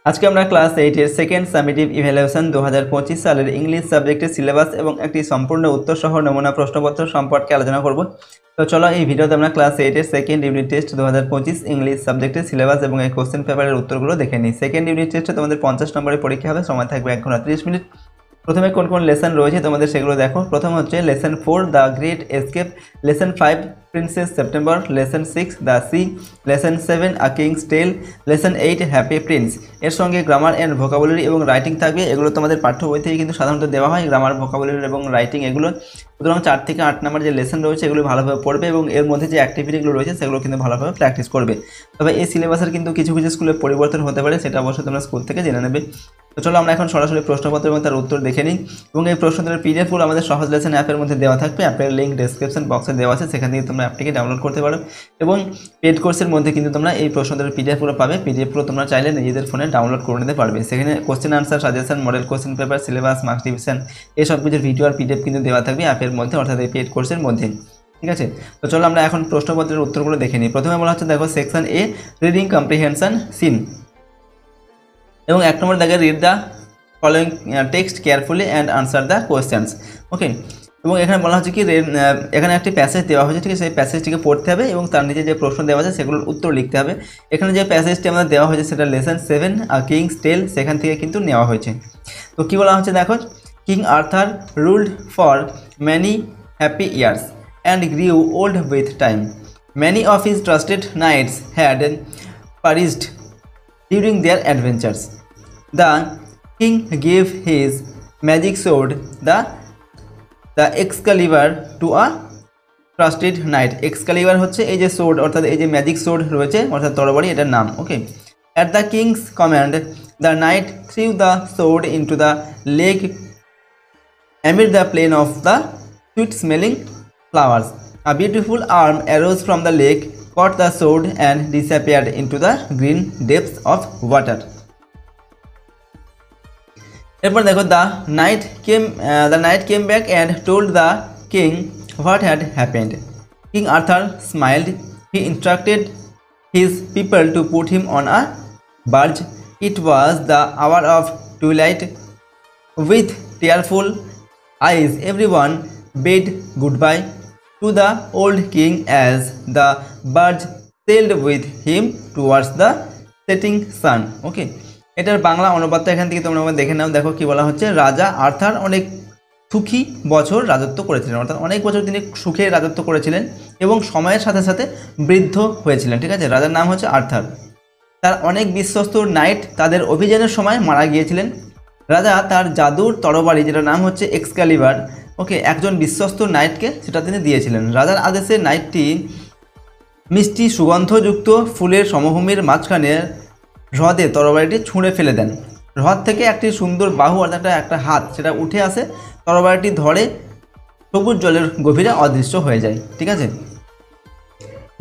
আজকে আমরা ক্লাস 8 এর সেকেন্ড সামেটিভ ইভ্যালুয়েশন 2025 সালের ইংলিশ সাবজেক্টের সিলেবাস এবং একটি সম্পূর্ণ উত্তর সহ নমুনা প্রশ্নপত্র সম্পর্কে আলোচনা করব। তো চলো এই ভিডিওতে আমরা ক্লাস 8 এর সেকেন্ড ইউনিট টেস্ট 2025 ইংলিশ সাবজেক্টের সিলেবাস এবং এই কোশ্চেন পেপারের উত্তরগুলো দেখে নিই। সেকেন্ড ইউনিট টেস্টে তোমাদের 50 নম্বরের পরীক্ষা হবে, সময় থাকবে 1 ঘন্টা 30 মিনিট। প্রথমে কোন কোন লেসন রয়েছে তোমাদের সেগুলো দেখো। প্রথম হচ্ছে lesson 4 the great escape, lesson 5 princess September, lesson 6 the sea, lesson 7 a king's tale, lesson 8 happy prince. এর সঙ্গে গ্রামার অ্যান্ড ভোকাবুলারি এবং রাইটিং থাকবে। এগুলো তোমাদের পাঠ্য বই থেকে কিন্তু সাধারণত দেওয়া হয়, গ্রামার, ভোকাবুলারি এবং রাইটিং এগুলো। সুতরাং 4 থেকে 8 নম্বর যে লেসন রয়েছে এগুলো ভালোভাবে পড়বে এবং এর মধ্যে যে অ্যাক্টিভিটিগুলো রয়েছে সেগুলো কিন্তু ভালোভাবে প্র্যাকটিস করবে। তবে এই সিলেবাসের কিন্তু কিছু কিছু স্কুলে পরিবর্তন হতে পারে, সেটা অবশ্যই তোমরা স্কুল থেকে জেনে নেবে। তো চলো আমরা এখন সরাসরি প্রশ্নপত্র এবং তার উত্তর দেখে নিই। এবং এই প্রশ্নোত্তরের পিডিএফগুলো আমাদের সহজ লেসন অ্যাপের মধ্যে দেওয়া থাকবে। অ্যাপের লিঙ্ক ডেসক্রিপশন বক্সে দেওয়া আছে, সেখান থেকে তোমরা অ্যাপটিকে ডাউনলোড করতে পারো। এবং পেড কোর্সের মধ্যে কিন্তু তোমরা এই প্রশ্নোত্তরের পিডিএফগুলো পাবে। পিডিএফগুলো তোমরা চাইলে নিজেদের ফোনে ডাউনলোড করে নিতে পারবে। সেখানে question answer, suggestion, model question paper, syllabus, marks division এইসব কিছুর ভিডিও আর পিডিএফ কিন্তু দেওয়া থাকবে অ্যাপের মধ্যে, অর্থাৎ এই পেড কোর্সের মধ্যে। ঠিক আছে, তো চলো আমরা এখন প্রশ্নপত্রের উত্তরগুলো দেখে নিই। প্রথমে বলা হচ্ছে দেখো section A reading comprehension seen, এবং 1 নম্বর দেখে read the following text carefully and answer the questions. Okay, এবং এখানে বলা হচ্ছে কি এখানে একটি প্যাসেজ দেওয়া হয়েছে, ঠিক আছে, সেই প্যাসেজটিকে পড়তে হবে এবং তার নিচে যে প্রশ্ন দেওয়া আছে সেগুলোর উত্তর লিখতে হবে। এখানে যে প্যাসেজটি আমাদের দেওয়া হয়েছে সেটা লেসন 7 আ কিংস টেল, সেখান থেকে কিন্তু নেওয়া হয়েছে। তো কী বলা হচ্ছে দেখো, King Arthur ruled for many happy years and grew old with time. Many of his trusted knights had perished during their adventures. The king gave his magic sword, the Excalibur, to a trusted knight. Excalibur হচ্ছে এই যে sword, অর্থাৎ এই যে magic sword রয়েছে অর্থাৎ তরবারি, এটার নাম। ওকে, at the king's command the knight threw the sword into the lake amid the plain of the sweet smelling flowers. A beautiful arm arose from the lake, caught the sword and disappeared into the green depths of water. এরপর দেখো the knight came back and told the king what had happened. King Arthur smiled, he instructed his people to put him on a barge. It was the hour of twilight. With tearful eyes everyone bade goodbye to the old king as the barge sailed with him towards the setting sun. ওকে, এটার বাংলা অনুবাদটা এখান থেকে তোমরা দেখে নাও। দেখো কি বলা হচ্ছে, রাজা আর্থার অনেক সুখী বছর রাজত্ব করেছিলেন, অর্থাৎ অনেক বছর তিনি সুখে রাজত্ব করেছিলেন এবং সময়ের সাথে সাথে বৃদ্ধ হয়েছিলেন। ঠিক আছে, রাজার নাম হচ্ছে আর্থার। তার অনেক বিশ্বস্ত নাইট তাদের অভিযানের সময় মারা গিয়েছিলেন। রাজা তার জাদুর তরবারি, যেটার নাম হচ্ছে এক্সক্যালিবার, ওকে, একজন বিশ্বস্ত নাইটকে সেটা তিনি দিয়েছিলেন। রাজার আদেশে নাইটটি মিষ্টি সুগন্ধযুক্ত ফুলের সমভূমির মাঝখানে হ্রদে তরবারিটি ছুঁড়ে ফেলে দেন। হ্রদ থেকে একটি সুন্দর বাহু অর্থাৎ একটা হাত সেটা উঠে আসে, তরবারিটি ধরে সবুজ জলের গভীরে অদৃশ্য হয়ে যায়। ঠিক আছে,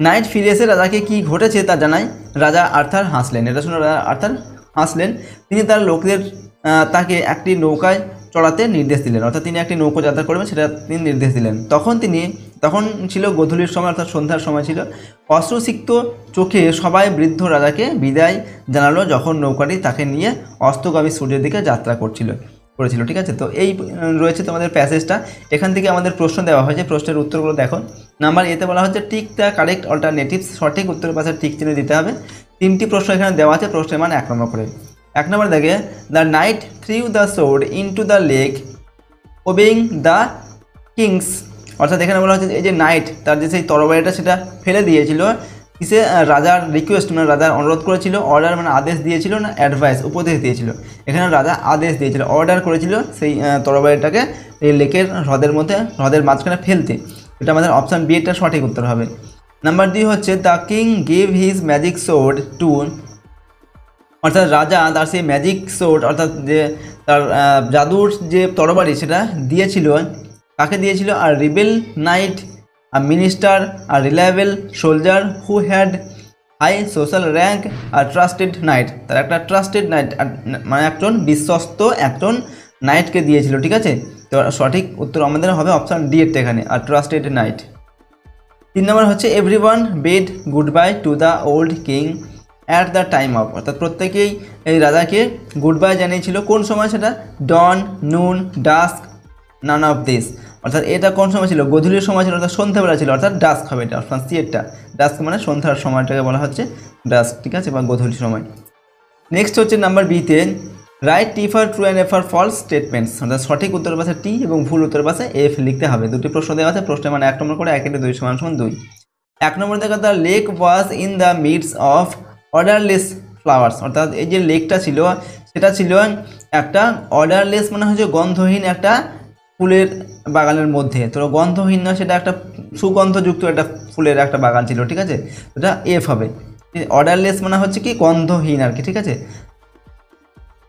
নাইট ফিরে এসে রাজাকে কি ঘটেছে তা জানায়। রাজা আর্থার হাসলেন, এটা শুনে রাজা আর্থার হাসলেন। তিনি তার লোকদের তাকে একটি নৌকায় চড়াতে নির্দেশ দিলেন, অর্থাৎ তিনি একটি নৌকো যাত্রা করবেন সেটা তিনি নির্দেশ দিলেন। তখন ছিল গধূলির সময়, অর্থাৎ সন্ধ্যার সময় ছিল। অশ্রুসিক্ত চোখে সবাই বৃদ্ধ রাজাকে বিদায় জানালো যখন নৌকাটি তাকে নিয়ে অস্তগামী সূর্যের দিকে যাত্রা করেছিল। ঠিক আছে, তো এই রয়েছে তোমাদের প্যাসেজটা। এখান থেকে আমাদের প্রশ্ন দেওয়া হয়েছে, প্রশ্নের উত্তরগুলো দেখো। নাম্বার এতে বলা হচ্ছে টিক দ্য কারেক্ট অল্টারনেটিভস, সঠিক উত্তরের পাশে টিক চিহ্ন দিতে হবে। 3টি প্রশ্ন এখানে দেওয়া আছে, প্রশ্নের মান 1 নম্বর করে। 1 নম্বর দেখে the knight threw the sword into the lake obeying the king's, অর্থাৎ এখানে বলা হচ্ছে এই যে নাইট তার যে সেই তরবারিটা সেটা ফেলে দিয়েছিল কিসে, রাজার রিকোয়েস্ট, মানে রাজার অনুরোধ করেছিল, অর্ডার মানে আদেশ দিয়েছিল না অ্যাডভাইস উপদেশ দিয়েছিল। এখানে রাজা আদেশ দিয়েছিল, অর্ডার করেছিল সেই তরবারিটাকে এই লেকের হ্রদের মাঝখানে ফেলতে। এটা আমাদের অপশান বি এর সঠিক উত্তর হবে। নাম্বার 2 হচ্ছে the king gave his magic sword to, অর্থাৎ রাজা তার সেই ম্যাজিক সোর্ড অর্থাৎ যে তার জাদুর যে তরবারি সেটা দিয়েছিল, কাকে দিয়েছিল, আর রিবেল নাইট, আ মিনিস্টার, আর reliable soldier who had high social rank, আর ট্রাস্টেড নাইট, তার একটা ট্রাস্টেড নাইট মানে একজন বিশ্বস্ত একজন নাইটকে দিয়েছিল। ঠিক আছে, তো সঠিক উত্তর আমাদের হবে অপশান ডি এর এখানে, আর ট্রাস্টেড নাইট। 3 নম্বর হচ্ছে everyone bade good bye to the old king at the time of, অর্থাৎ প্রত্যেকেই এই রাজাকে গুড বাই জানিয়েছিল। কোন সময় সেটা? ডন, নুন, ডাস্ক, নান অফ দিস, অর্থাৎ এটা কোন সময় ছিল? গধূলির সময় ছিল, অর্থাৎ সন্ধ্যাবেলা ছিল, অর্থাৎ ডাস্ক হবে এটা, অপশন সি এরটা। ডাস্ক মানে সন্ধ্যার সময়টাকে বলা হচ্ছে ডাস্ক, ঠিক আছে, বা গধূলির সময়। নেক্সট হচ্ছে নাম্বার বিতে, write T for true and A for false statements, অর্থাৎ সঠিক উত্তরের পাশে টি এবং ভুল উত্তরের পাশে এফ লিখতে হবে। দুটি প্রশ্ন দেওয়া আছে, প্রশ্নের মানে 1 নম্বর করে, 1 × 2 = 2। 1 নম্বর দেখা, the lake was in the midst of orderless flowers, অর্থাৎ এই যে লেকটা ছিল সেটা ছিল একটা অর্ডারলেস মানে হচ্ছে গন্ধহীন একটা ফুলের বাগানের মধ্যে। তো গন্ধহীন না, সেটা একটা সুগন্ধযুক্ত একটা ফুলের একটা বাগান ছিল, ঠিক আছে, এটা এফ হবে। অর্ডারলেস মানে হচ্ছে কি গন্ধহীন আর কি, ঠিক আছে।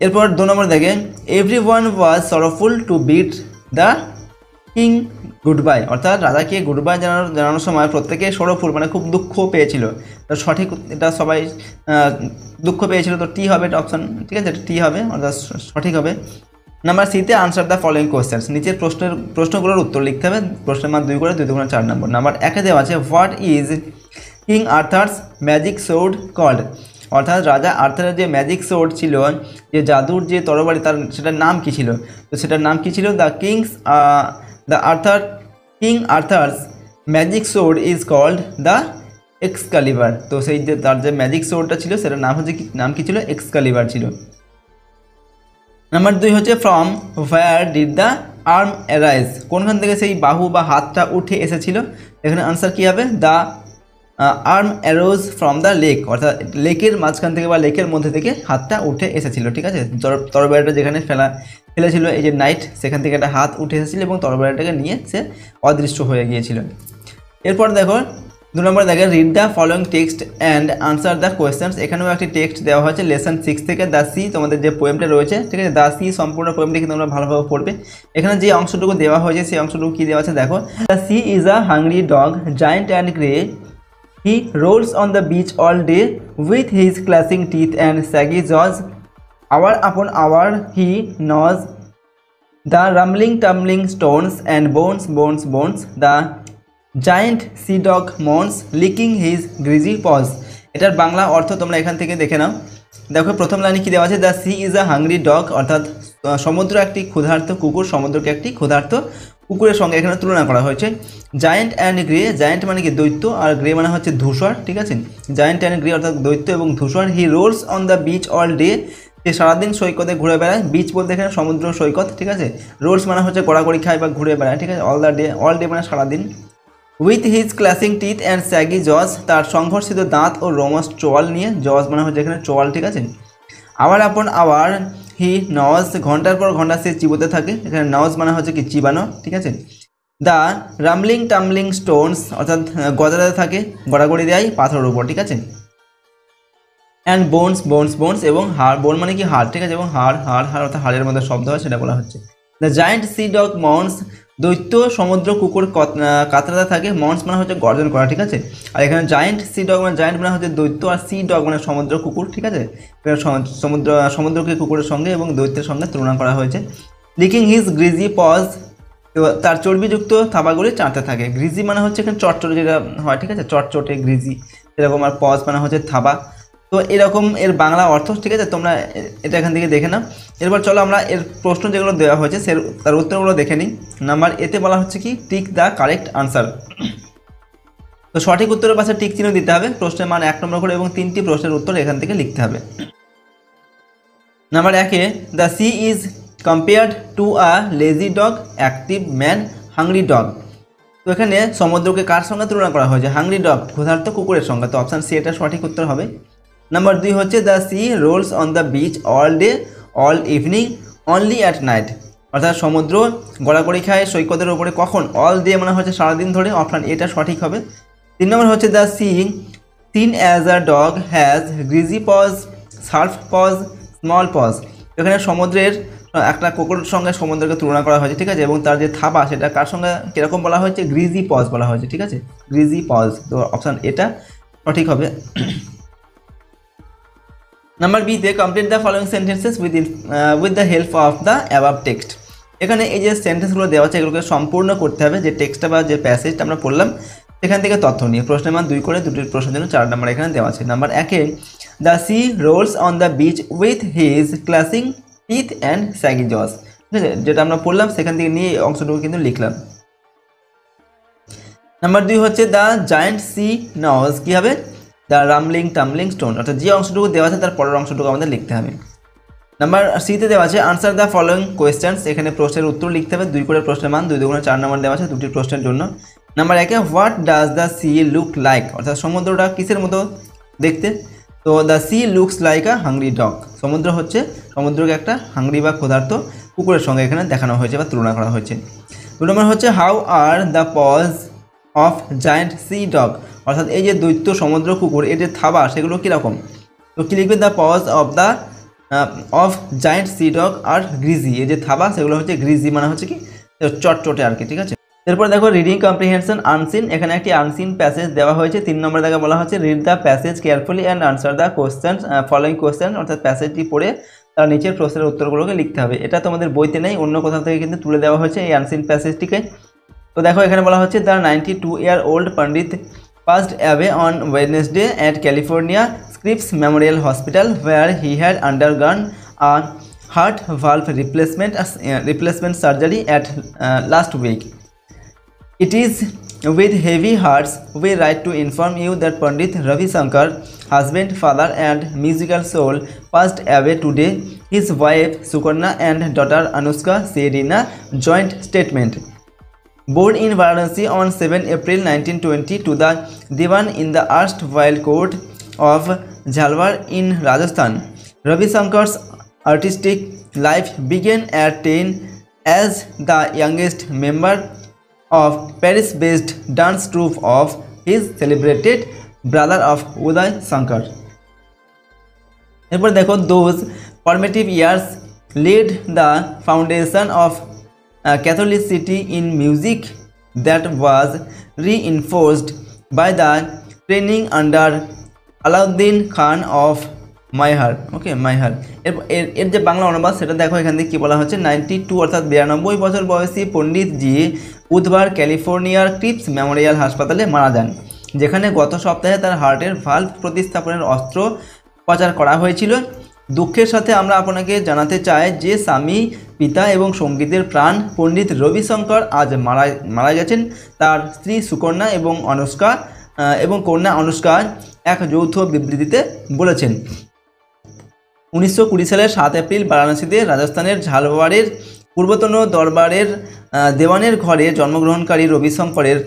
এরপর 2 নম্বর দেখেন, everyone was sorrowful to bid the king goodbye, অর্থাৎ রাজাকে গুড বাই জানানোর সময় প্রত্যেকে সরোফুল মানে খুব দুঃখ পেয়েছিল। তো সঠিক এটা সবাই দুঃখ পেয়েছিল, তো টি হবে এটা অপশন, ঠিক আছে, টি হবে, অর্থাৎ সঠিক হবে। নাম্বার সিতে আনসার দ্য ফলোয়িং কোয়েশ্চেন্স, নিচের প্রশ্নগুলোর উত্তর লিখতে হবে। প্রশ্নের মান 2 করে, 2 × 4 নম্বর। নাম্বার 1-এ দেওয়া আছে, what is King Arthur's magic sword called, অর্থাৎ রাজা আর্থারের যে ম্যাজিক সোর্ড ছিল, যে জাদুর যে তরবারি, তার সেটার নাম কী ছিল? তো সেটার নাম কী ছিল? King Arthur's magic sword is called the Excalibur. তো সেই যে তার যে ম্যাজিক সোর্ডটা ছিল সেটার নাম কি ছিল? এক্সকালিবার ছিল। নাম্বার 2 হচ্ছে, from where did the arm arise, কোনখান থেকে সেই বাহু বা হাতটা উঠে এসেছিল? এখানে আনসার কী হবে? The arm arose from the lake, অর্থাৎ লেকের মাঝখান থেকে বা লেকের মধ্যে থেকে হাতটা উঠে এসেছিল, ঠিক আছে। তরবারিটা যেখানে ফেলেছিল এই যে নাইট, সেখান থেকে একটা হাত উঠে এসেছিল এবং তরবারিটাকে নিয়ে সে অদৃশ্য হয়ে গিয়েছিল। এরপর দেখো 2 নম্বর দেখে, read the following text and answer the questions, এখানেও একটি টেক্সট দেওয়া হয়েছে লেসন 6 থেকে, দ্য সি, তোমাদের যে পোয়েমটা রয়েছে, ঠিক আছে, দ্য সি সম্পূর্ণ পোয়েমটি কিন্তু তোমরা ভালোভাবে পড়বে। এখানে যে অংশটুকু দেওয়া হয়েছে সেই অংশটুকু কী দেওয়া আছে দেখো, the sea is a hungry dog, giant and grey, he rolls on the beach all day with his clashing teeth and saggy jaws. Hour upon hour he gnaws the rumbling tumbling stones and bones. The giant sea dog moans, licking his greasy paws. এটার বাংলা অর্থ তোমরা এখান থেকে দেখে নাও। দেখো প্রথম লাইনে কি দেওয়া আছে, the sea is a hungry dog, অর্থাৎ সমুদ্র একটি ক্ষুধার্ত কুকুর, সমুদ্রকে একটি ক্ষুধার্ত কুকুরের সঙ্গে এখানে তুলনা করা হয়েছে। জায়েন্ট অ্যান্ড গ্রে, জায়েন্ট মানে কি দৈত্য, আর গ্রে মানে হচ্ছে ধূসর, ঠিক আছে। জায়েন্ট অ্যান্ড গ্রে অর্থাৎ দৈত্য এবং ধূসর। He rolls on the beach all day, সে সারাদিন সৈকতে ঘুরে বেড়ায়। বিচ বলতে এখানে সমুদ্র সৈকত, ঠিক আছে। রোলস মানে হচ্ছে গড়াগড়ি খায় বা ঘুরে বেড়ায়, ঠিক আছে। অল ডে মানে সারাদিন। With his clashing teeth and shaggy jaws, তার সংঘর্ষিত দাঁত ও রোমাস চোয়াল নিয়ে, জজ মানে হচ্ছে এখানে চোয়াল, ঠিক আছে। আওয়ার আপন আওয়ার হি নজ, ঘন্টার পর ঘন্টা সে চিবোতে থাকে, এখানে নজ মানে হচ্ছে কি চিবানো, ঠিক আছে। দ্য রামলিং টামলিং স্টোনস, অর্থাৎ গজাতে থাকে, গড়াগড়ি দেয় পাথরের উপর, ঠিক আছে। অ্যান্ড বোনস এবং হাড়, বোন মানে কি হাড়, ঠিক আছে, এবং হাড় অর্থাৎ হাড়ের মধ্যে শব্দ হয় সেটা বলা হচ্ছে। The giant sea dog mounts, দৈত্য সমুদ্র কুকুর কাতরাতে থাকে, মাউন্টস মানে হচ্ছে গর্জন করা, ঠিক আছে। আর এখানে জায়েন্ট সি ডগ মানে জায়েন্ট মানে হচ্ছে দৈত্য, আর সি ডগ মানে সমুদ্র কুকুর, ঠিক আছে। সমুদ্রকে কুকুরের সঙ্গে এবং দৈত্যের সঙ্গে তুলনা করা হয়েছে। লিকিং হিজ গ্রিজি পজ, তো তার চর্বিযুক্ত থাবাগুলি চাটতে থাকে। গ্রিজি মানে হচ্ছে এখানে চটচটে যেটা হয়, ঠিক আছে, চটচটে গ্রিজি এরকম, আর পজ মানে হচ্ছে থাবা। তো এরকম এর বাংলা অর্থ, ঠিক আছে, তোমরা এটা এখান থেকে দেখে নাও। এরপর চলো আমরা এর প্রশ্ন যেগুলো দেওয়া হয়েছে তার উত্তরগুলো দেখে নিই। নাম্বার এতে বলা হচ্ছে কি, টিক দ্য কারেক্ট আনসার। তো সঠিক উত্তরের পাশে টিক চিহ্ন দিতে হবে, প্রশ্নের মান 1 নম্বর করে এবং 3টি প্রশ্নের উত্তর এখান থেকে লিখতে হবে। নাম্বার 1-এ, the sea is compared to a lazy dog, active man, hungry dog. তো এখানে সমুদ্রকে কার সঙ্গে তুলনা করা হয়েছে? হাংরি ডগ, ক্ষুধার্ত কুকুরের সঙ্গে। তো অপশান সি এটা সঠিক উত্তর হবে। নাম্বার 2 হচ্ছে, the sea rolls on the beach all day all evening only at night, অর্থাৎ সমুদ্র গড়াগড়ি খায় সৈকতের ওপরে কখন? অল ডে মানে হচ্ছে সারাদিন ধরে, অপশান এটা সঠিক হবে। 3 নম্বর হচ্ছে, the sea seen as a dog has greasy paws, surf paws, small paws. এখানে সমুদ্রের একটা কুকুরের সঙ্গে সমুদ্রকে তুলনা করা হয়েছে, ঠিক আছে, এবং তার যে থাবা সেটা কার সঙ্গে কীরকম বলা হয়েছে? গ্রিজি পজ বলা হয়েছে, ঠিক আছে, গ্রিজি পজ। তো অপশান এটা সঠিক হবে। নাম্বার বিতে, complete the following sentences with the help of the above text. এখানে এই যে সেন্টেন্সগুলো দেওয়া আছে এগুলোকে সম্পূর্ণ করতে হবে, যে টেক্সটটা বা যে প্যাসেজটা আমরা পড়লাম সেখান থেকে তথ্য নিয়ে। প্রশ্নের মান 2 করে, দুটির প্রশ্নের জন্য 4 নম্বর এখানে দেওয়া আছে। নাম্বার 1-এ, the sea rolls on the beach with his clashing teeth and shaggy jaws. ঠিক আছে, যেটা আমরা পড়লাম সেখান থেকে নিয়ে অংশটুকু কিন্তু লিখলাম। নাম্বার 2 হচ্ছে দ্য জায়েন্ট সি নজ কী হবে, দ্য রামলিং টামলিং স্টোন, অর্থাৎ যে অংশটুকু দেওয়া আছে তার পরের অংশটুকু আমাদের লিখতে হবে। নাম্বার সিতে দেওয়া আছে আনসার দ্য ফলোয়িং কোয়েশ্চেন্স, এখানে প্রশ্নের উত্তর লিখতে হবে, 2 করে প্রশ্নের মান 2 2 4 নম্বর দেওয়া আছে দুটি প্রশ্নের জন্য। Number 1 what does the sea look like, অর্থাৎ সমুদ্রটা কিসের মতো দেখতে, তো the sea looks like a hungry dog, সমুদ্রকে একটা হাংরি বা ক্ষুধার্ত কুকুরের সঙ্গে এখানে দেখানো হয়েছে বা তুলনা করা হয়েছে। 2 নম্বর হচ্ছে how are the paws of giant sea dog, অর্থাৎ এই যে দৈত্য সমুদ্র কুকুর এর যে থাবা সেগুলো কীরকম, তো কী লিখবে, the paws of giant sea dog are greasy, এই যে থাবা সেগুলো হচ্ছে গ্রিজি, মানে হচ্ছে কি চটচটে আর কি। ঠিক আছে, এরপর দেখো রিডিং কম্প্রিহেনশন আনসিন, এখানে একটি আনসিন প্যাসেজ দেওয়া হয়েছে। 3 নম্বর দাগে বলা হচ্ছে read the passage carefully and answer the question following question, অর্থাৎ প্যাসেজটি পড়ে তার নিচের প্রশ্নের উত্তরগুলোকে লিখতে হবে। এটা তোমাদের বইতে নেই, অন্য কোথাও থেকে কিন্তু তুলে দেওয়া হয়েছে এই আনসিন প্যাসেজটিকে। তো দেখো এখানে বলা হচ্ছে the 92-year-old Pandit passed away on Wednesday at California Scripps Memorial Hospital where he had undergone a heart valve replacement surgery at last week. It is with heavy hearts we write to inform you that Pandit Ravi Shankar, husband, father and musical soul, passed away today, his wife Sukarna and daughter Anushka said in a joint statement. Born in Varanasi on 7 April 1920 to the Diwan in the erstwhile court of Jhalwar in Rajasthan, Ravi Shankar's artistic life began at 10 as the youngest member of Paris-based dance troupe of his celebrated brother of Uday Shankar. এরপর দেখো those formative years laid the foundation of Catholicity in music that was reinforced by the training under Alauddin Khan of Maihar. ওকে, মাইহার এর যে বাংলা অনুবাদ সেটা দেখো এখান থেকে কী বলা হচ্ছে, 92 অর্থাৎ 92 বছর বয়সী পণ্ডিতজি বুধবার ক্যালিফোর্নিয়ার ক্রিপস মেমোরিয়াল হাসপাতালে মারা যান, যেখানে গত সপ্তাহে তার হার্টের ভালভ প্রতিস্থাপনের অস্ত্রোপচার করা হয়েছিল। দুঃখের সাথে আমরা আপনাকে জানাতে চাই যে স্বামী, পিতা এবং সঙ্গীতের প্রাণ পণ্ডিত রবিশঙ্কর আজ মারা গেছেন। তার স্ত্রী সুকন্যা এবং কন্যা অনুষ্কা এক যৌথ বিবৃতিতে বলেছেন। 1920 সালের 7 এপ্রিল বারাণসীতে রাজস্থানের ঝালওয়ারের পূর্বতন দরবারের দেওয়ানের ঘরে জন্মগ্রহণকারী রবিশঙ্করের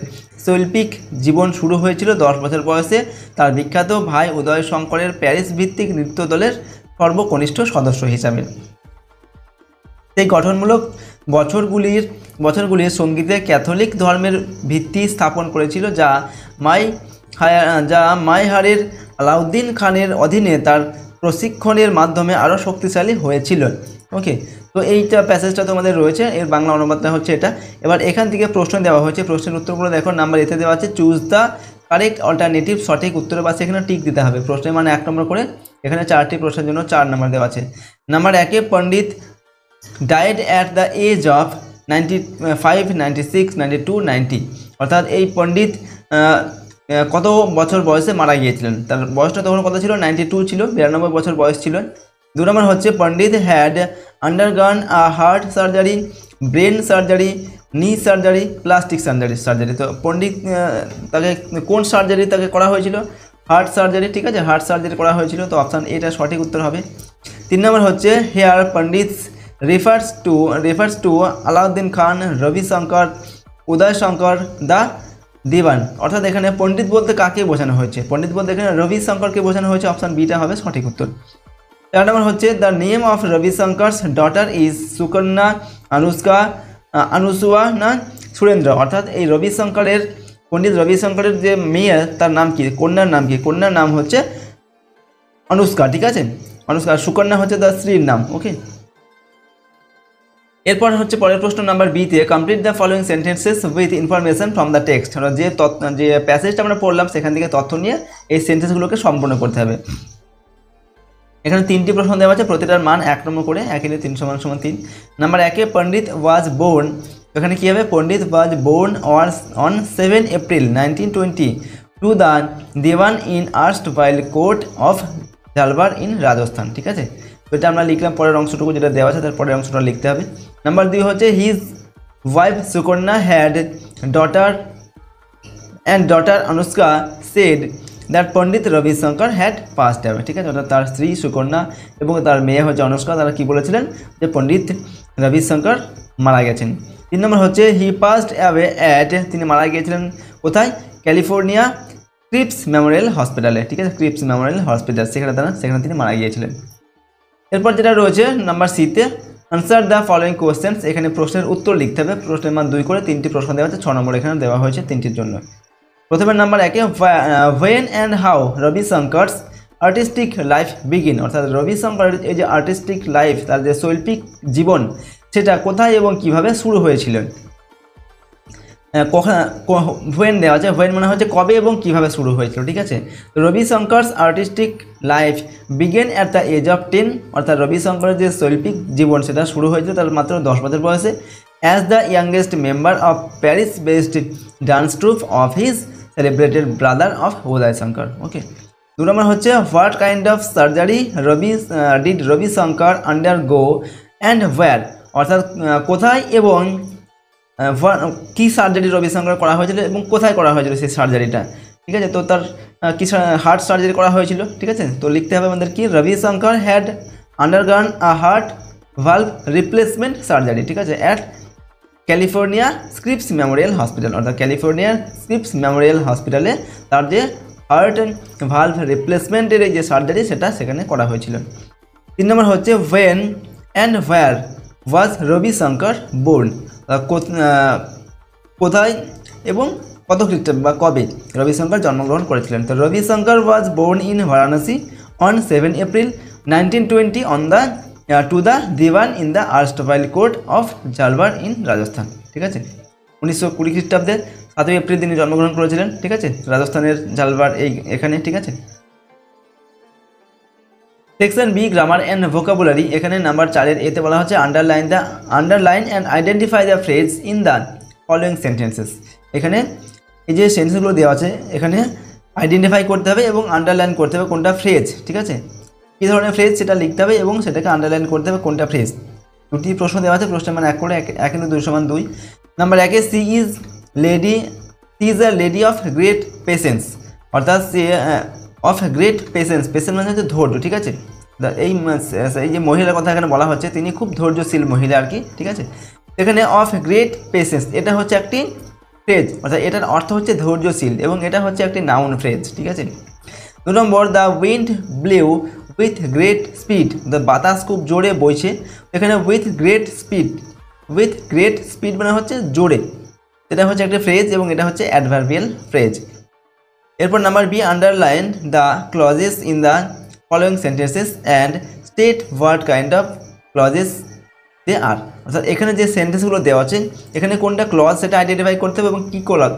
শৈল্পিক জীবন শুরু হয়েছিল 10 বছর বয়সে তার বিখ্যাত ভাই উদয় শঙ্করের প্যারিস ভিত্তিক নৃত্য দলের সর্বকনিষ্ঠ সদস্য হিসাবে। এই গঠনমূলক বছরগুলির সঙ্গীতে ক্যাথলিক ধর্মের ভিত্তি স্থাপন করেছিল, যা মাইহারের আলাউদ্দিন খানের অধীনে তার প্রশিক্ষণের মাধ্যমে আরও শক্তিশালী হয়েছিল। ওকে, তো এইটা প্যাসেজটা তোমাদের রয়েছে, এর বাংলা অনুবাদটা হচ্ছে এটা। এবার এখান থেকে প্রশ্ন দেওয়া হয়েছে, প্রশ্নের উত্তরগুলো দেখো। নাম্বার এতে দেওয়া আছে চুজ দ্য কারেক্ট অল্টারনেটিভ, সঠিক উত্তরের পাশে এখানে টিক দিতে হবে। প্রশ্নের মানে 1 নম্বর করে, এখানে 4টি প্রশ্নের জন্য 4 নম্বর দেওয়া আছে। Number 1 Pandit died at the age of 95, 96, 92, 90, অর্থাৎ এই পণ্ডিত কত বছর বয়সে মারা গিয়েছিলেন, তার বয়সটা তখন কত ছিল, 92 ছিল, 92 বছর বয়স ছিল। 2 নম্বর হচ্ছে Pandit had undergone a heart surgery, brain surgery, knee surgery, plastic surgery. তো পণ্ডিত তাকে কোন সার্জারি তাকে করা হয়েছিল, হার্ট সার্জারি। ঠিক আছে, হার্ট সার্জারি করা হয়েছিল, তো অপশান এটা সঠিক উত্তর হবে। 3 নম্বর হচ্ছে here Pandit refers to Alauddin Khan, Ravi Shankar, Uday Shankar, the Diwan, অর্থাৎ এখানে পণ্ডিত বলতে কাকে বোঝানো হয়েছে, পণ্ডিত বলতে এখানে রবি শঙ্করকে বোঝানো হয়েছে, অপশান বিটা হবে সঠিক উত্তর। 4 নম্বর হচ্ছে the name of Ravi Shankar's daughter is Sukanya, Anushka, Anusuya না সুরেন্দ্র, অর্থাৎ এই পণ্ডিত রবি শঙ্করের যে মেয়ে তার নাম কি, কন্যার নাম কি, কন্যার নাম হচ্ছে অনুষ্কা। ঠিক আছে, অনুষ্কা, সুকন্যা হচ্ছে তার স্ত্রীর নাম। ওকে, এরপর হচ্ছে পরের প্রশ্ন নাম্বার বিতে complete the following sentences with information from the text, যে প্যাসেজটা আমরা পড়লাম সেখান থেকে তথ্য নিয়ে এই সেন্টেন্সগুলোকে সম্পূর্ণ করতে হবে। এখানে 3টি প্রশ্ন দেওয়া আছে, প্রতিটার মান 1 নম্বর করে, 1 × 3 = 3। নাম্বার 1 পণ্ডিত ওয়াজ বোর্ন, এখানে কী হবে, Pandit was born on 7 April 1920 to the dewan in erstwhile court of Jhalawar in Rajasthan. ঠিক আছে, তো এটা আমরা লিখলাম, পরের অংশটুকু যেটা দেওয়া আছে তার পরের অংশটা লিখতে হবে। নাম্বার 2 হচ্ছে his wife Sukanya had daughter Anushka said that Pandit Ravishankar had passed away. ঠিক আছে, অর্থাৎ তার স্ত্রী সুকন্যা এবং তার মেয়ে হচ্ছে অনুষ্কা, তারা কি বলেছিলেন যে পণ্ডিত রবিশঙ্কর মারা গেছেন। 3 নম্বর হচ্ছে হি পাস্ট অ্যাওয়ে অ্যাট, তিনি মারা গিয়েছিলেন কোথায়? ক্যালিফোর্নিয়া ক্রিপস মেমোরিয়াল হসপিটালে। ঠিক আছে, ক্রিপস মেমোরিয়াল হসপিটাল, সেখানে তিনি মারা গিয়েছিলেন। এরপর যেটা রয়েছে নাম্বার সিতে, আনসার দ্য ফলোয়িং কোয়েশ্চেন্স, এখানে প্রশ্নের উত্তর লিখতে হবে। প্রশ্নের মান 2 করে 3টি প্রশ্ন দেওয়া আছে, 6 নম্বর এখানে দেওয়া হয়েছে 3টির জন্য। প্রথমে number 1, when and how Ravishankar's artistic life begin, অর্থাৎ রবিশঙ্করের এই যে আর্টিস্টিক লাইফ, তার যে শৈল্পিক জীবন, সেটা কোথায় এবং কিভাবে শুরু হয়েছিল। হোয়েন দেওয়া আছে, হোয়েন মানে হচ্ছে কবে এবং কিভাবে শুরু হয়েছিল। ঠিক আছে, Ravishankar's artistic life began at the age of 10, অর্থাৎ রবিশঙ্করের যে শৈল্পিক জীবন সেটা শুরু হয়েছিল তার মাত্র 10 বছর বয়সে, as the youngest member of Paris based dance troupe of his celebrated brother of Uday Shankar. Okay, 2 নম্বর হচ্ছে what kind of surgery did Ravishankar undergo and where, অর্থাৎ কোথায় এবং কী সার্জারি রবিশঙ্কর করা হয়েছিল এবং কোথায় করা হয়েছিল সেই সার্জারিটা। ঠিক আছে, তো তার কি হার্ট সার্জারি করা হয়েছিল। ঠিক আছে, তো লিখতে হবে আমাদের কি, Ravishankar had undergone a heart valve replacement surgery. ঠিক আছে, at California Scripps Memorial Hospital, অর্থাৎ ক্যালিফোর্নিয়ার স্ক্রিপস মেমোরিয়াল হসপিটালে তার যে হার্ট ভালভ রিপ্লেসমেন্টের এই যে সার্জারি সেটা সেখানে করা হয়েছিল। 3 নম্বর হচ্ছে when and where was Ravishankar born, কোথায় এবং কত খ্রিস্টাব্দ বা কবে রবিশঙ্কর জন্মগ্রহণ করেছিলেন। তো Ravishankar was born in Varanasi on 7 April 1920 on the to the dewan in the erstwhile court of Jhalawar in Rajasthan. ঠিক আছে, 1920 খ্রিস্টাব্দে 7 এপ্রিল তিনি জন্মগ্রহণ করেছিলেন। ঠিক আছে, রাজস্থানের জালবার এখানে। ঠিক আছে, section B grammar and vocabulary, এখানে নাম্বার 4 এতে বলা হচ্ছে underline and identify the phrase in the following sentences. এখানে এই যে সেন্টেন্সগুলো দেওয়া আছে এখানে আইডেন্টিফাই করতে হবে এবং আন্ডারলাইন করতে হবে কোনটা ফ্রেজ। ঠিক আছে, কী ধরনের ফ্রেজ সেটা লিখতে হবে এবং সেটাকে আন্ডারলাইন করতে হবে কোনটা ফ্রেজ। 2টি প্রশ্ন দেওয়া আছে, প্রশ্নের মান 1 করে 1 × 2 = 2। Number 1, she is a lady of great patience, অর্থাৎ সে অফ গ্রেট পেশেন্স মানে হচ্ছে ধৈর্য। ঠিক আছে, এই যে মহিলার কথা এখানে বলা হচ্ছে তিনি খুব ধৈর্যশীল মহিলা আর কি। ঠিক আছে, এখানে অফ গ্রেট পেশেন্স এটা হচ্ছে একটি ফ্রেজ, অর্থাৎ এটার অর্থ হচ্ছে ধৈর্যশীল এবং এটা হচ্ছে একটি নাউন ফ্রেজ। ঠিক আছে, 2 নম্বর, the wind blew with great speed, বাতাস খুব জোরে বইছে। এখানে উইথ গ্রেট স্পিড মানে হচ্ছে জোরে, এটা হচ্ছে একটা ফ্রেজ এবং এটা হচ্ছে অ্যাডভার্বিয়াল ফ্রেজ। এরপর number B, underline the clauses in the following sentences and state what kind of clauses they are, অর্থাৎ এখানে যে সেন্টেন্সগুলো দেওয়া আছে এখানে কোনটা ক্লজ সেটা আইডেন্টিফাই করতে হবে এবং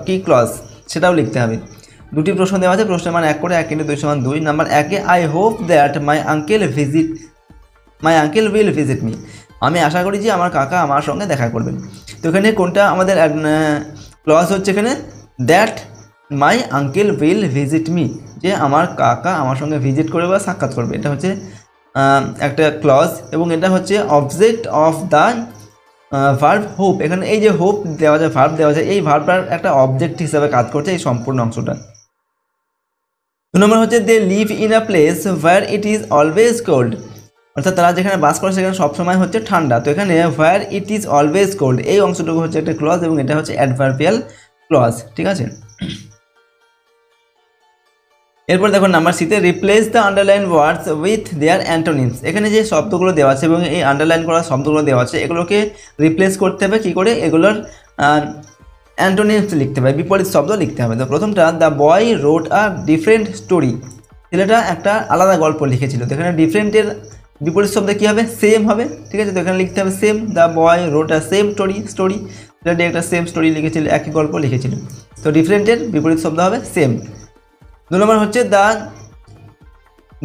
কী ক্লজ সেটাও লিখতে হবে। 2টি প্রশ্ন দেওয়া আছে, প্রশ্নের মান 1 করে 1 × 2 = 2। Number 1, I hope that my uncle will visit me, আমি আশা করি যে আমার কাকা আমার সঙ্গে দেখা করবেন। তো এখানে কোনটা আমাদের ক্লজ হচ্ছে এখানে that my uncle will visit me, যে আমার কাকা আমার সঙ্গে ভিজিট করবে বা সাক্ষাৎ করবে, এটা হচ্ছে একটা ক্লজ এবং এটা হচ্ছে object of the verb hope. এখানে এই যে হোপ দেওয়া যায়, ভার্ব দেওয়া যায়, এই ভার্বটার একটা অবজেক্ট হিসাবে কাজ করছে এই সম্পূর্ণ অংশটা। 2 নম্বর হচ্ছে they live in a place where it is always cold, অর্থাৎ তারা যেখানে বাস করে সেখানে সবসময় হচ্ছে ঠান্ডা। তো এখানে হোয়ার ইট ইজ অলওয়েজ কোল্ড এই অংশটুকু হচ্ছে একটা ক্লজ এবং এটা হচ্ছে অ্যাডভার্বিয়াল ক্লজ। ঠিক আছে, এরপর দেখো নাম্বার সিতে, replace the underline words with their antonyms, এখানে যে শব্দগুলো দেওয়া আছে এবং এই আন্ডারলাইন করা শব্দগুলো দেওয়া আছে এগুলোকে রিপ্লেস করতে হবে কী করে, এগুলোর অ্যান্টোনিমস লিখতে হবে, বিপরীত শব্দ লিখতে হবে। তো প্রথমটা, the boy wrote a different story, ছেলেটা একটা আলাদা গল্প লিখেছিল। তো এখানে ডিফারেন্টের বিপরীত শব্দ কী হবে, সেম হবে। ঠিক আছে, তো এখানে লিখতে হবে same, the boy wrote a same story, ছেলেটি একটা সেম স্টোরি লিখেছিল, একই গল্প লিখেছিল। তো ডিফারেন্টের বিপরীত শব্দ হবে সেম। 2 নম্বর হচ্ছে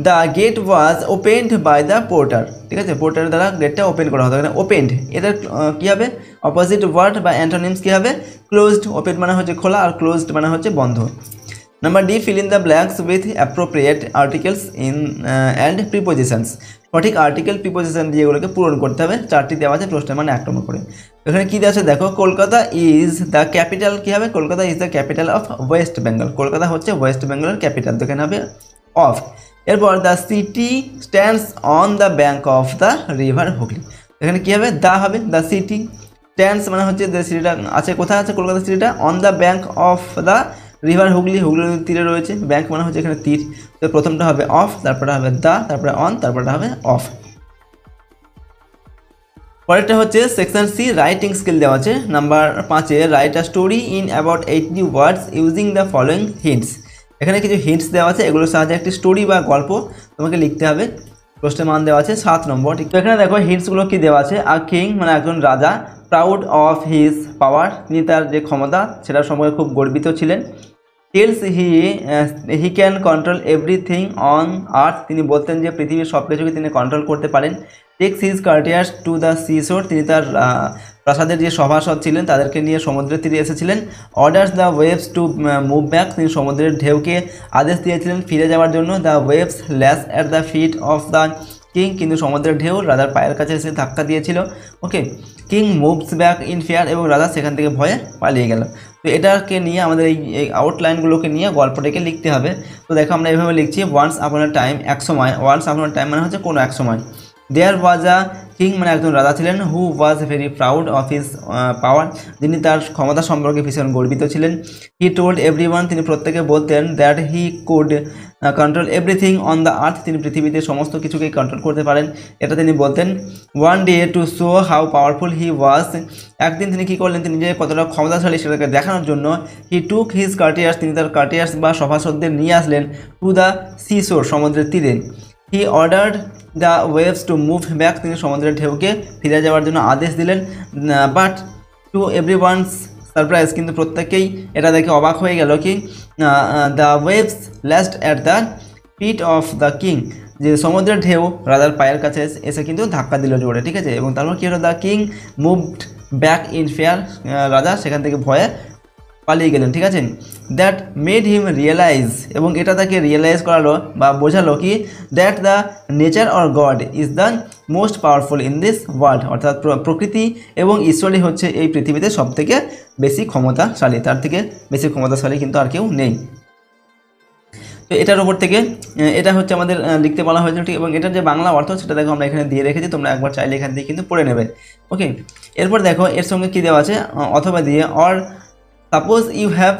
the gate was opened by the porter, ঠিক আছে, পোর্টারের দ্বারা গেটটা ওপেন করা হতো। এখানে ওপেন্ড এটার কী হবে, অপোজিট ওয়ার্ড বা অ্যান্টোনিমস কী হবে, ক্লোজড। ওপেন মানে হচ্ছে খোলা আর ক্লোজড মানে হচ্ছে বন্ধ। Number D, fill in the blanks with appropriate articles in and prepositions। সঠিক আর্টিকেল প্রিপোজিশন দিয়ে এগুলোকে পূরণ করতে হবে। 4টি দেওয়া আছে, প্রশ্নের মানে 1 নম্বর করে। এখানে কি দেওয়া আছে দেখো, কলকাতা ইজ দ্য ক্যাপিটাল, কি হবে, Kolkata is the capital of West Bengal. Kolkata হচ্ছে ওয়েস্ট বেঙ্গলের ক্যাপিটাল, তো এখানে হবে অফ। এরপর the city stands on the bank of the river Hooghly. এখানে কি হবে, দা হবে, দ্য সিটি স্ট্যান্ডস মানে হচ্ছে যে সিটিটা আছে, কোথায় আছে কলকাতা সিটিটা, on the bank of the river Hooghly, Hooghly নদীর তীরে রয়েছে, ব্যাঙ্ক মানে হচ্ছে এখানে তীর, তো প্রথমটা হবে অফ, তারপরে হবে দা, তারপরে অন, তারপরে হবে অফ। পরেরটা হচ্ছে সেকশন সি, রাইটিং স্কিল দেওয়া আছে। নাম্বার 5-এ write a story in about 80 words using the following hints. এখানে কিছু হিন্টস দেওয়া আছে, এগুলোর সাহায্যে একটি স্টোরি বা গল্প তোমাকে লিখতে হবে। প্রশ্নের মান দেওয়া আছে 7 নম্বর। তো এখানে দেখো হিন্টসগুলো কি দেওয়া আছে। আ কিং মানে একজন রাজা, প্রাউড অফ হিজ পাওয়ার, তিনি তার যে ক্ষমতা সেটা সম্পর্কে খুব গর্বিত ছিলেন। Tells he can control everything on earth, তিনি বলতেন যে পৃথিবীর সব কিছুকে তিনি কন্ট্রোল করতে পারেন। Takes his courtiers to the seashore, তিনি তার প্রাসাদের যে সভাসদ ছিলেন তাদেরকে নিয়ে সমুদ্রের তীরে এসেছিলেন। Orders the waves to move back, তিনি সমুদ্রের ঢেউকে আদেশ দিয়েছিলেন ফিরে যাওয়ার জন্য। The waves lash at the feet of the king, কিন্তু সমুদ্রের ঢেউ রাজার পায়ের কাছে এসে ধাক্কা দিয়েছিল। Okay, king moves back in fear, এবং রাজা সেখান থেকে ভয়ে পালিয়ে গেল। তো এটাকে নিয়ে আমাদের এই আউটলাইনগুলোকে নিয়ে গল্পটাকে লিখতে হবে। তো দেখো আমরা এইভাবে লিখছি, ওয়ান্স আপন আ টাইম, এক সময়, ওয়ান্স আপন আ টাইম মানে হচ্ছে কোনো এক সময়। দেয়ার ওয়াজ আ কিং মানে একজন রাজা ছিলেন, who was very proud of his power, যিনি তার ক্ষমতা সম্পর্কে ভীষণ গর্বিত ছিলেন। হি টোল্ড এভরিওয়ান, তিনি প্রত্যেকে বলতেন, that he could control everything on the earth, তিনি পৃথিবীতে সমস্ত কিছুকেই কন্ট্রোল করতে পারেন, এটা তিনি বলতেন। One day to show how powerful he was, একদিন তিনি কী করলেন, তিনি যে কতটা ক্ষমতাশালী সেটাকে দেখানোর জন্য, হি টুক হিজ কার্টিয়ার্স, তিনি তার কার্টিয়ার্স বা সভাসদদের নিয়ে আসলেন, টু দ্য সি শোর, সমুদ্রের তীরে। He ordered the waves to move back, তিনি সমুদ্রের ঢেউকে ফিরে যাওয়ার জন্য আদেশ দিলেন। But to everyone's surprise, কিন্তু প্রত্যেকেই এটা দেখে অবাক হয়ে গেল কি, the waves lashed at the feet of the king, যে সমুদ্রের ঢেউ রাজার পায়ের কাছে এসে কিন্তু ধাক্কা দিল জোরে, ঠিক আছে। এবং তারপর কী হলো, the king moved back in fear, রাজা সেখান থেকে ভয়ে পালিয়ে গেলেন, ঠিক আছে। দ্যাট মেড হিম রিয়েলাইজ, এবং এটা তাকে রিয়েলাইজ করালো বা বোঝালো কি, that the nature or god is the most powerful in this world, অর্থাৎ প্রকৃতি এবং ঈশ্বরই হচ্ছে এই পৃথিবীতে সবথেকে বেশি ক্ষমতাশালী, তার থেকে বেশি ক্ষমতাশালী কিন্তু আর কেউ নেই। তো এটার উপর থেকে এটা হচ্ছে আমাদের লিখতে বলা হয়েছিল, ঠিক। এবং এটার যে বাংলা অর্থ সেটা দেখো আমরা এখানে দিয়ে রেখেছি, তোমরা একবার চাইলে এখান থেকে কিন্তু পড়ে নেবে। ওকে, এরপর দেখো এর সঙ্গে কী দেওয়া আছে, অথবা দিয়ে, or suppose you have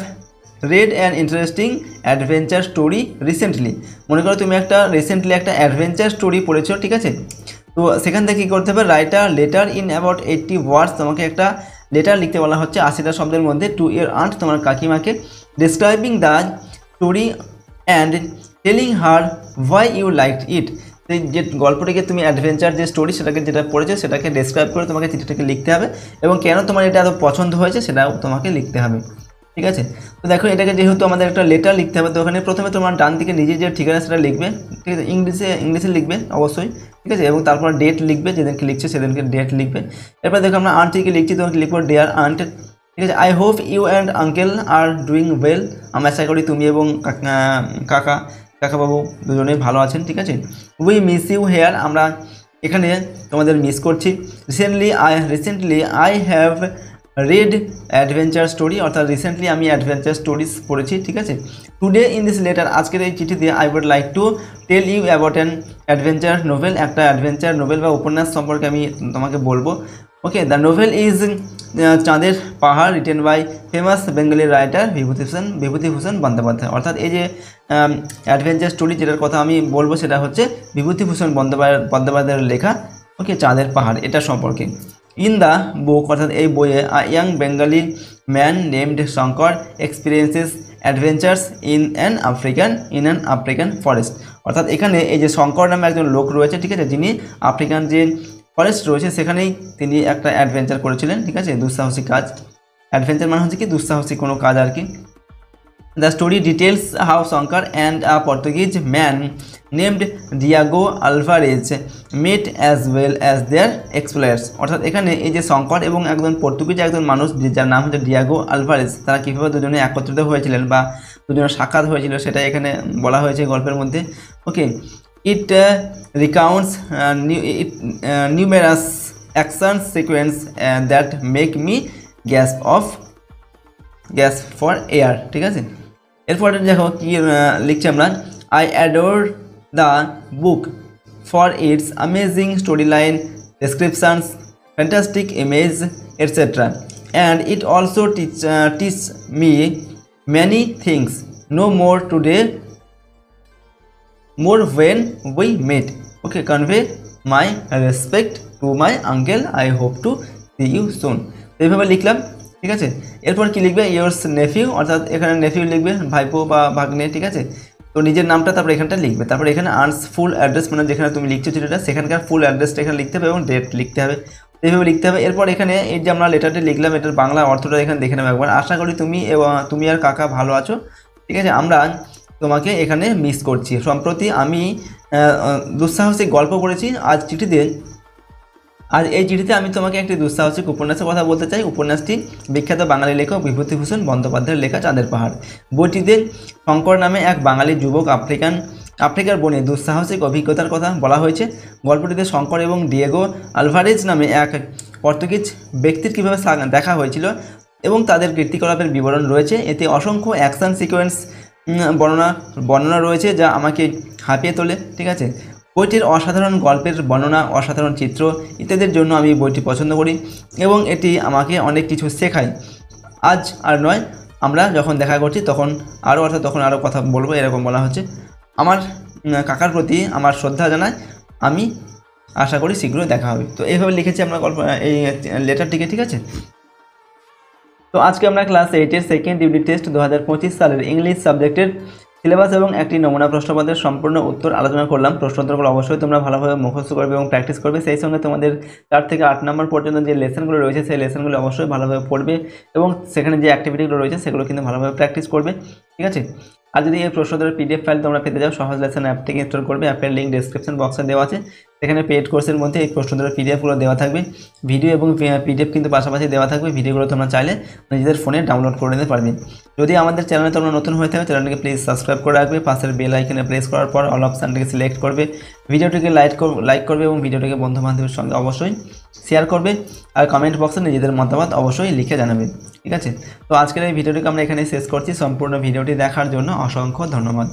read an interesting adventure story recently, মনে করো তুমি রিসেন্টলি একটা অ্যাডভেঞ্চার স্টোরি পড়েছো, ঠিক আছে। তো সেখান থেকে কী করতে হবে, write a letter in about 80 ওয়ার্ডস, তোমাকে একটা লেটার লিখতে বলা হচ্ছে 80টা শব্দের মধ্যে, টু ইয়ার আন্ট, তোমার কাকিমাকে, describing the story and telling her why you liked it, যে গল্পটিকে তুমি অ্যাডভেঞ্চার যে স্টোরি সেটাকে যেটা পড়েছো সেটাকে ডেসক্রাইব করে তোমাকে চিঠিটাকে লিখতে হবে, এবং কেন তোমার এটা এত পছন্দ হয়েছে সেটাও তোমাকে লিখতে হবে, ঠিক আছে। তো দেখো এটাকে যেহেতু আমাদের একটা লেটার লিখতে হবে, তো ওখানে প্রথমে তোমার ডান দিকে নিজের যে ঠিকানা সেটা লিখবে, ঠিক আছে, ইংলিশে লিখবে অবশ্যই, ঠিক আছে। এবং তারপর ডেট লিখবে, যেদিনকে লিখছে সেদিনকে ডেট লিখবে। এরপর দেখো আমরা আন্টিকে লিখছি, তোমাকে লিখবো ডিয়ার আন্ট, ঠিক আছে। I hope you and uncle are doing well, আমি আশা করি তুমি এবং কাকাবাবু দুজনেই ভালো আছেন, ঠিক আছে। উই মিস ইউ হেয়ার, আমরা এখানে তোমাদের মিস করছি। Recently I have read adventure story, অর্থাৎ রিসেন্টলি আমি অ্যাডভেঞ্চার স্টোরিজ পড়েছি, ঠিক আছে। টুডে ইন দিস লেটার, আজকের এই চিঠিতে, I would like to tell you about an adventure novel, একটা অ্যাডভেঞ্চার নোভেল বা উপন্যাস সম্পর্কে আমি তোমাকে বলবো। ওকে, the novel is Chander Pahar, written by famous Bengali writer Bibhutibhushan Bandyopadhyay, অর্থাৎ এই যে অ্যাডভেঞ্চার স্টোরি যেটার কথা আমি বলবো সেটা হচ্ছে বিভূতিভূষণ বন্দ্যোপাধ্যায়ের লেখা, ওকে, চাঁদের পাহাড়, এটা সম্পর্কে। ইন দ্য বুক, অর্থাৎ এই বইয়ে, আ young Bengali man named Shankar experiences adventures in an African forest, অর্থাৎ এখানে এই যে শঙ্কর নামে একজন লোক রয়েছে, ঠিক আছে, যিনি আফ্রিকান যে ফরেস্ট রয়েছে সেখানেই তিনি একটা অ্যাডভেঞ্চার করেছিলেন, ঠিক আছে, দুঃসাহসিক কাজ। অ্যাডভেঞ্চার মানে হচ্ছে কি দুঃসাহসিক কোনো কাজ আর কি। The story details how Shankar and a Portuguese man named Diego Alvarez met as well as their explorers, অর্থাৎ এখানে এই যে শঙ্কর এবং একজন পর্তুগিজ একজন মানুষ যার নাম হচ্ছে ডিয়াগো আলভারেজ, তারা কীভাবে দুজনে একত্রিত হয়েছিলেন বা দুজনের সাক্ষাৎ হয়েছিল সেটা এখানে বলা হয়েছে গল্পের মধ্যে। Okay, it recounts numerous action sequence that make me gasp for air. ঠিক আছে, এরপরে দেখো কি লিখছি আমরা। I adore the book for its amazing storyline, descriptions, fantastic image etcetera, and it also teach me many things no more today more when we met. Okay, convey my respect to my uncle, I hope to see you soon. এইভাবে লিখলাম। ঠিক আছে, এরপর কি লিখবে, yours nephew, অর্থাৎ এখানে Nephew লিখবে, ভাইপো বা ভাগ্নে। ঠিক আছে, তো নিজের নামটা তারপর এখানটা লিখবে, তারপর এখানে আর্নস ফুল অ্যাড্রেস, মানে যেখানে তুমি লিখছো চিঠিটা সেখানকার ফুল অ্যাড্রেসটা এখানে লিখতে হবে এবং ডেট লিখতে হবে, এইভাবে লিখতে হবে। এরপর এখানে এই যে আমরা লেটারটি লিখলাম এটার বাংলা অর্থটা এখানে দেখে নেবো একবার। আশা করি তুমি আর কাকা ভালো আছো। ঠিক আছে, আমরা তোমাকে এখানে মিস করছি। সম্প্রতি আমি দুঃসাহসিক গল্প পড়েছি আজ এই চিঠিতে আমি তোমাকে একটি দুঃসাহসিক উপন্যাসের কথা বলতে চাই। উপন্যাসটি বিখ্যাত বাঙালি লেখক বিভূতিভূষণ বন্দ্যোপাধ্যায়ের লেখা চাঁদের পাহাড়। বইটিতে শঙ্কর নামে এক বাঙালি যুবক আফ্রিকার বনে দুঃসাহসিক অভিজ্ঞতার কথা বলা হয়েছে। গল্পটিতে শঙ্কর এবং ডিয়েগো আলভারেজ নামে এক পর্তুগিজ ব্যক্তির কীভাবে দেখা হয়েছিল এবং তাদের কীর্তিকলাপের বিবরণ রয়েছে। এতে অসংখ্য অ্যাকশন সিকোয়েন্স বর্ণনা রয়েছে যা আমাকে হাঁপিয়ে তোলে। ঠিক আছে, বইটির অসাধারণ গল্পের বর্ণনা, অসাধারণ চিত্র ইত্যাদির জন্য আমি বইটি পছন্দ করি এবং এটি আমাকে অনেক কিছু শেখায়। আজ আর নয়, আমরা যখন দেখা করছি তখন আরও কথা বলবো, এরকম বলা হচ্ছে। আমার কাকার প্রতি আমার শ্রদ্ধা জানায়, আমি আশা করি শীঘ্রই দেখা হবে। তো এইভাবে লিখেছি আমরা এই লেটারটিকে। ঠিক আছে, তো আজকে আমরা ক্লাস 8-এর সেকেন্ড ইউনিট টেস্ট 2025 সালের ইংলিশ সাবজেক্টের সিলেবাস এবং একটি নমুনা প্রশ্নপত্রের সম্পূর্ণ উত্তর আলোচনা করলাম। প্রশ্নোত্তরগুলো অবশ্যই তোমরা ভালোভাবে মুখস্থ করবে এবং প্র্যাকটিস করবে। সেই সঙ্গে তোমাদের 4 থেকে 8 নম্বর পর্যন্ত যে লেসনগুলো রয়েছে সেই লেসনগুলো অবশ্যই ভালোভাবে পড়বে এবং সেখানে যে অ্যাক্টিভিটিগুলো রয়েছে সেগুলো কিন্তু ভালোভাবে প্র্যাকটিস করবে। ঠিক আছে, আর যদি এই প্রশ্নোত্তরের পিডিএফ ফাইল তোমরা পেতে যাও, সহজ লেসন অ্যাপ থেকে ইনস্টল করবে। অ্যাপের লিঙ্ক ডেসক্রিপশন বক্সে দেওয়া আছে, সেখানে পেড কোর্সের মধ্যে এই প্রশ্নোত্তরের পিডিএফগুলো দেওয়া থাকবে। ভিডিও এবং পিডিএফ কিন্তু পাশাপাশি দেওয়া থাকবে। ভিডিওগুলো তোমরা চাইলে নিজেদের ফোনে ডাউনলোড করে নিতে পারবে। যদি আমাদের চ্যানেলে তোমরা নতুন হয়ে থাকো চ্যানেলটিকে প্লিজ সাবস্ক্রাইব করে রাখবে। পাশের বেল আইকনে প্রেস করার পর অল অপশানটিকে সিলেক্ট করবে। ভিডিওটিকে লাইক করবে এবং ভিডিওটিকে বন্ধু বান্ধবের সঙ্গে অবশ্যই শেয়ার করবে আর কমেন্ট বক্সে নিজেদের মতামত অবশ্যই লিখে জানাবে। ঠিক আছে, তো আজকের এই ভিডিওটিকে আমরা এখানে শেষ করছি। সম্পূর্ণ ভিডিওটি দেখার জন্য অসংখ্য ধন্যবাদ।